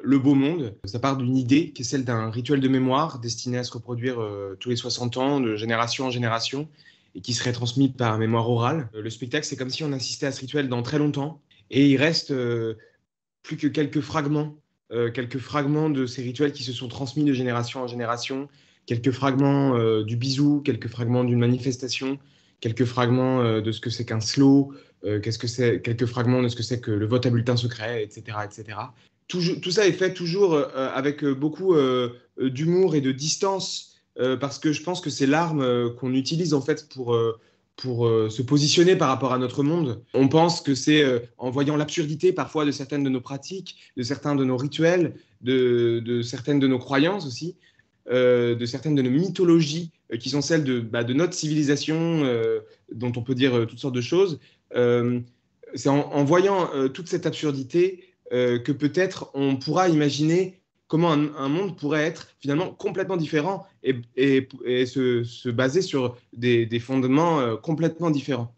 Le Beau Monde. Ça part d'une idée qui est celle d'un rituel de mémoire destiné à se reproduire tous les 60 ans, de génération en génération, et qui serait transmis par mémoire orale. Le spectacle, c'est comme si on assistait à ce rituel dans très longtemps, et il reste plus que quelques fragments de ces rituels qui se sont transmis de génération en génération, quelques fragments du bisou, quelques fragments d'une manifestation, quelques fragments de ce que c'est qu'un slow, qu'est-ce que c'est, quelques fragments de ce que c'est que le vote à bulletin secret, etc., etc. Tout ça est fait toujours avec beaucoup d'humour et de distance, parce que je pense que c'est l'arme qu'on utilise en fait pour se positionner par rapport à notre monde. On pense que c'est en voyant l'absurdité parfois de certaines de nos pratiques, de certains de nos rituels, de certaines de nos croyances aussi, de certaines de nos mythologies qui sont celles de notre civilisation, dont on peut dire toutes sortes de choses. Euh, c'est en voyant toute cette absurdité que peut-être on pourra imaginer comment un monde pourrait être finalement complètement différent et se baser sur des fondements complètement différents.